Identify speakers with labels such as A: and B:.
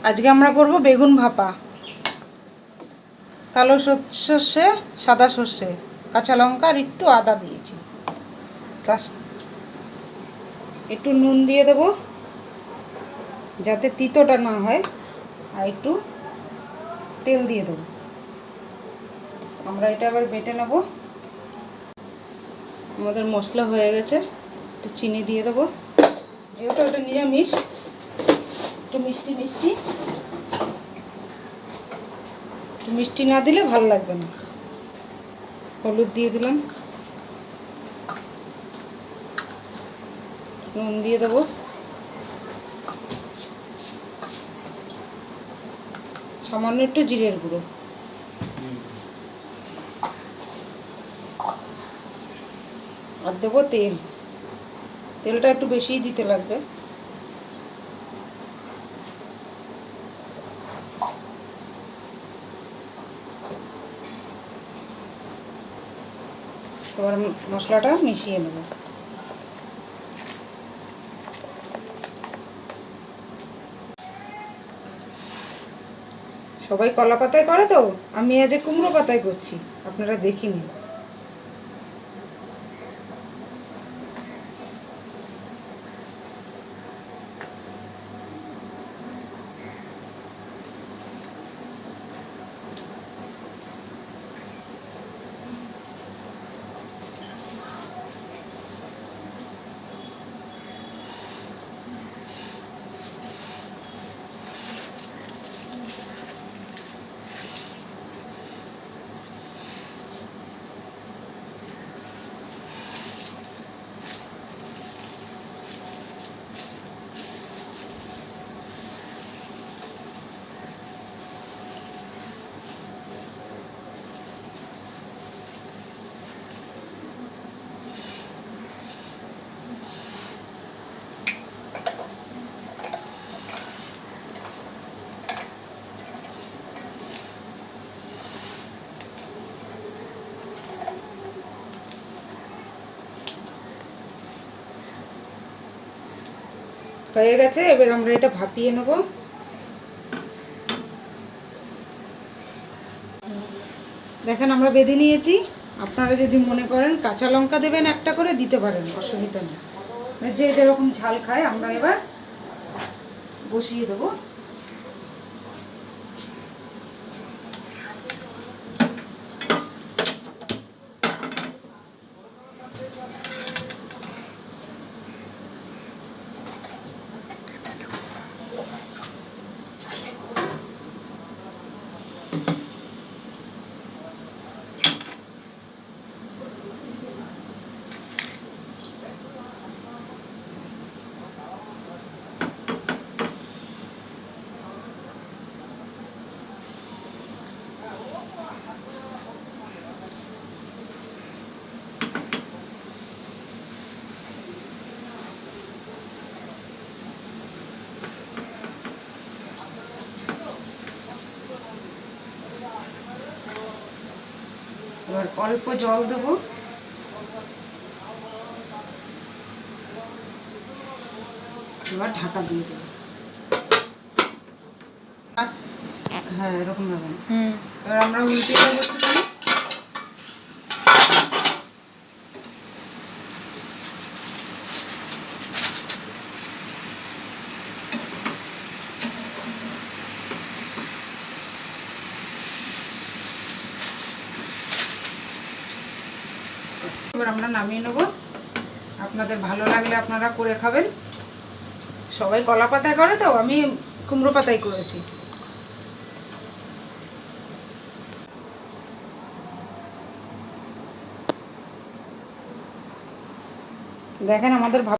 A: আজকে আমরা করব বেগুন ভাপা। কালো সর্ষে, সাদা সর্ষে, কাঁচা লঙ্কা আর একটু আদা দিয়েছি। একটু নুন দিয়ে দেবো যাতে তিতোটা না হয়, আর একটু তেল দিয়ে দেবো। আমরা এটা আবার বেটে নেব। আমাদের মশলা হয়ে গেছে, একটু চিনি দিয়ে দেবো, যেহেতু এটা নিরামিষ, একটু মিষ্টি মিষ্টি, একটু মিষ্টি না দিলে ভালো লাগবে না। হলুদ দিয়ে দিলাম, নুন দিয়ে দেবো, সামান্য একটু জিরের গুঁড়ো, আর দেবো তেল। তেলটা একটু বেশিই দিতে লাগবে। এবার মশলাটা মিশিয়ে নেব। সবাই কলা পাতায় করে তো, আমি আজ কুমড়ো পাতায় করছি, আপনারা দেখিনি। হয়ে গেছে, এবার আমরা এটা ভাপিয়ে নেব। দেখেন আমরা বেঁধে নিয়েছি। আপনারা যদি মনে করেন কাঁচা লঙ্কা দেবেন একটা করে, দিতে পারেন, অসুবিধা নেই। যে যেরকম ঝাল খায়। আমরা এবার বসিয়ে দেবো। এবার অল্প জল দেবো। এবার ঢাকা দিয়ে দেবো। হ্যাঁ, এরকম ভাবে। এবার আমরা উল্টে দেবো। এবার আমরা নামিয়ে নেব। আপনাদের ভালো লাগলে আপনারা করে খাবেন। সবাই কলা পাতায় করে তো, আমি কুমড়ো পাতায় করেছি। দেখেন আমাদের